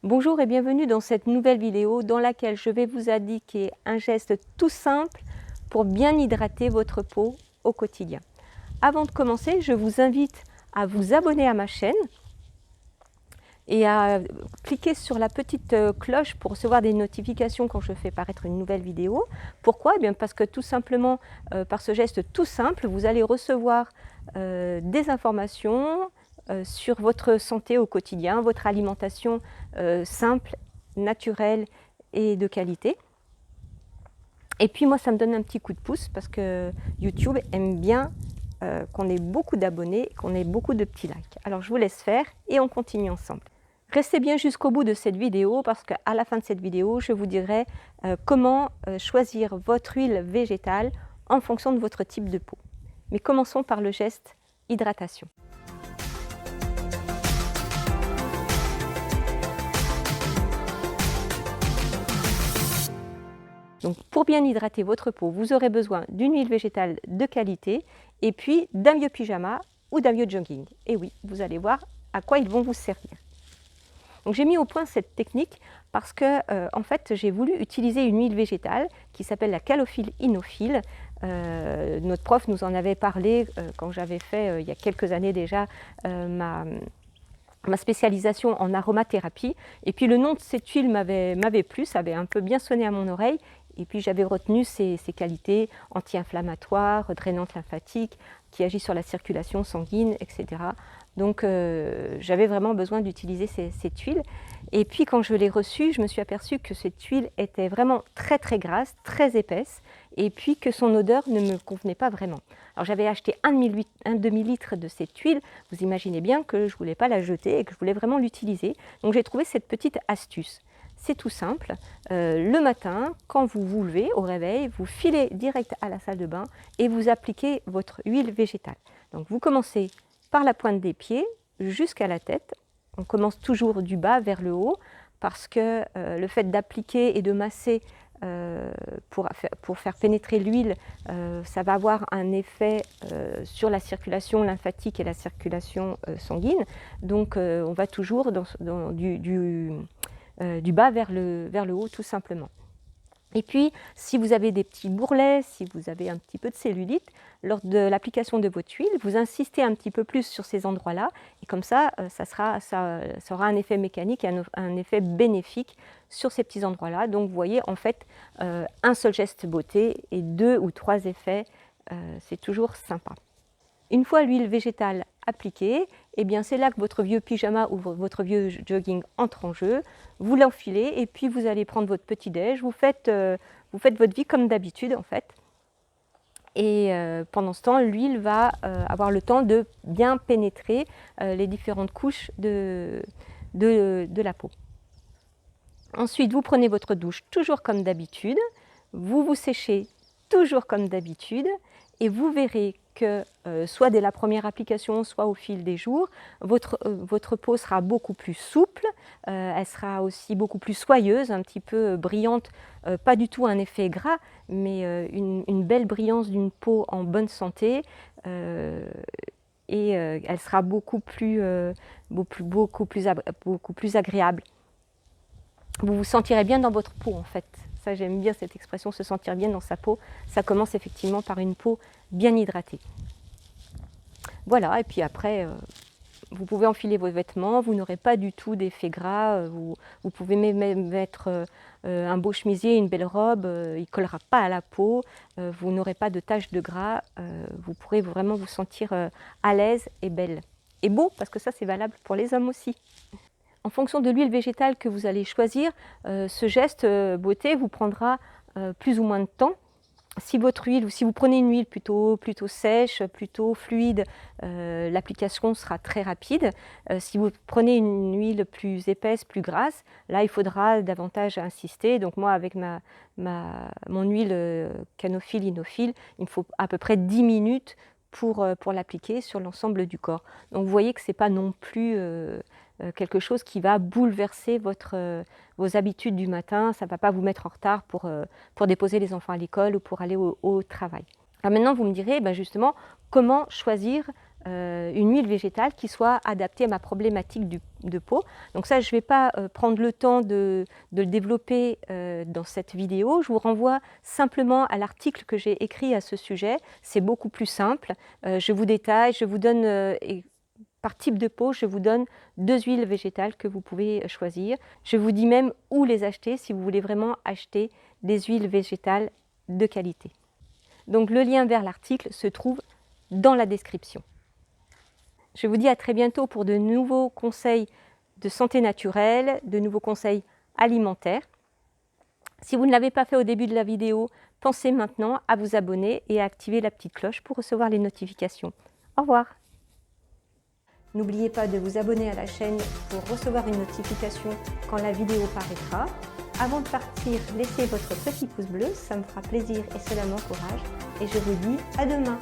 Bonjour et bienvenue dans cette nouvelle vidéo dans laquelle je vais vous indiquer un geste tout simple pour bien hydrater votre peau au quotidien. Avant de commencer, je vous invite à vous abonner à ma chaîne et à cliquer sur la petite cloche pour recevoir des notifications quand je fais paraître une nouvelle vidéo. Pourquoi? Eh bien parce que tout simplement, par ce geste tout simple, vous allez recevoir des informations sur votre santé au quotidien, votre alimentation simple, naturelle et de qualité. Et puis moi, ça me donne un petit coup de pouce parce que YouTube aime bien qu'on ait beaucoup d'abonnés, qu'on ait beaucoup de petits likes. Alors je vous laisse faire et on continue ensemble. Restez bien jusqu'au bout de cette vidéo parce qu'à la fin de cette vidéo, je vous dirai comment choisir votre huile végétale en fonction de votre type de peau. Mais commençons par le geste hydratation. Donc pour bien hydrater votre peau, vous aurez besoin d'une huile végétale de qualité et puis d'un vieux pyjama ou d'un vieux jogging. Et oui, vous allez voir à quoi ils vont vous servir. Donc j'ai mis au point cette technique parce que en fait j'ai voulu utiliser une huile végétale qui s'appelle la calophylle inophile. Notre prof nous en avait parlé quand j'avais fait il y a quelques années déjà ma spécialisation en aromathérapie. Et puis le nom de cette huile m'avait plu, ça avait un peu bien sonné à mon oreille. Et puis j'avais retenu ses qualités anti-inflammatoires, drainantes lymphatiques, qui agit sur la circulation sanguine, etc. Donc j'avais vraiment besoin d'utiliser cette huile. Et puis quand je l'ai reçue, je me suis aperçue que cette huile était vraiment très très grasse, très épaisse, et puis que son odeur ne me convenait pas vraiment. Alors j'avais acheté un demi-litre de cette huile, vous imaginez bien que je ne voulais pas la jeter et que je voulais vraiment l'utiliser. Donc j'ai trouvé cette petite astuce. C'est tout simple, le matin, quand vous vous levez au réveil, vous filez direct à la salle de bain et vous appliquez votre huile végétale. Donc vous commencez par la pointe des pieds jusqu'à la tête. On commence toujours du bas vers le haut parce que le fait d'appliquer et de masser pour faire pénétrer l'huile, ça va avoir un effet sur la circulation lymphatique et la circulation sanguine. Donc on va toujours du bas vers le haut tout simplement. Et puis, si vous avez des petits bourrelets, si vous avez un petit peu de cellulite, lors de l'application de votre huile, vous insistez un petit peu plus sur ces endroits-là, et comme ça, ça aura un effet mécanique et un effet bénéfique sur ces petits endroits-là. Donc, vous voyez, en fait, un seul geste beauté et 2 ou 3 effets, c'est toujours sympa. Une fois l'huile végétale appliquée, eh bien c'est là que votre vieux pyjama ou votre vieux jogging entre en jeu. Vous l'enfilez et puis vous allez prendre votre petit-déj. Vous faites votre vie comme d'habitude en fait. Et pendant ce temps, l'huile va avoir le temps de bien pénétrer les différentes couches de la peau. Ensuite, vous prenez votre douche toujours comme d'habitude. Vous vous séchez toujours comme d'habitude. Et vous verrez que soit dès la première application, soit au fil des jours, votre peau sera beaucoup plus souple, elle sera aussi beaucoup plus soyeuse, un petit peu brillante, pas du tout un effet gras, mais une belle brillance d'une peau en bonne santé. Et elle sera beaucoup plus agréable. Vous vous sentirez bien dans votre peau en fait. Ça, j'aime bien cette expression, se sentir bien dans sa peau. Ça commence effectivement par une peau bien hydratée. Voilà, et puis après, vous pouvez enfiler vos vêtements, vous n'aurez pas du tout d'effet gras. Vous pouvez même mettre un beau chemisier, une belle robe, il ne collera pas à la peau. Vous n'aurez pas de taches de gras. Vous pourrez vraiment vous sentir à l'aise et belle. Et beau, parce que ça, c'est valable pour les hommes aussi. En fonction de l'huile végétale que vous allez choisir, ce geste beauté vous prendra plus ou moins de temps. Si votre huile, ou si vous prenez une huile plutôt sèche, plutôt fluide, l'application sera très rapide. Si vous prenez une huile plus épaisse, plus grasse, là il faudra davantage insister. Donc moi avec mon huile calophylle inophile, il me faut à peu près 10 minutes pour l'appliquer sur l'ensemble du corps. Donc vous voyez que ce n'est pas non plus quelque chose qui va bouleverser vos habitudes du matin. Ça ne va pas vous mettre en retard pour déposer les enfants à l'école ou pour aller au travail. Alors maintenant, vous me direz justement comment choisir une huile végétale qui soit adaptée à ma problématique de peau. Donc ça, je ne vais pas prendre le temps de le développer dans cette vidéo. Je vous renvoie simplement à l'article que j'ai écrit à ce sujet. C'est beaucoup plus simple. Je vous détaille, je vous donne, par type de peau, je vous donne 2 huiles végétales que vous pouvez choisir. Je vous dis même où les acheter si vous voulez vraiment acheter des huiles végétales de qualité. Donc le lien vers l'article se trouve dans la description. Je vous dis à très bientôt pour de nouveaux conseils de santé naturelle, de nouveaux conseils alimentaires. Si vous ne l'avez pas fait au début de la vidéo, pensez maintenant à vous abonner et à activer la petite cloche pour recevoir les notifications. Au revoir. N'oubliez pas de vous abonner à la chaîne pour recevoir une notification quand la vidéo paraîtra. Avant de partir, laissez votre petit pouce bleu, ça me fera plaisir et cela m'encourage. Et je vous dis à demain.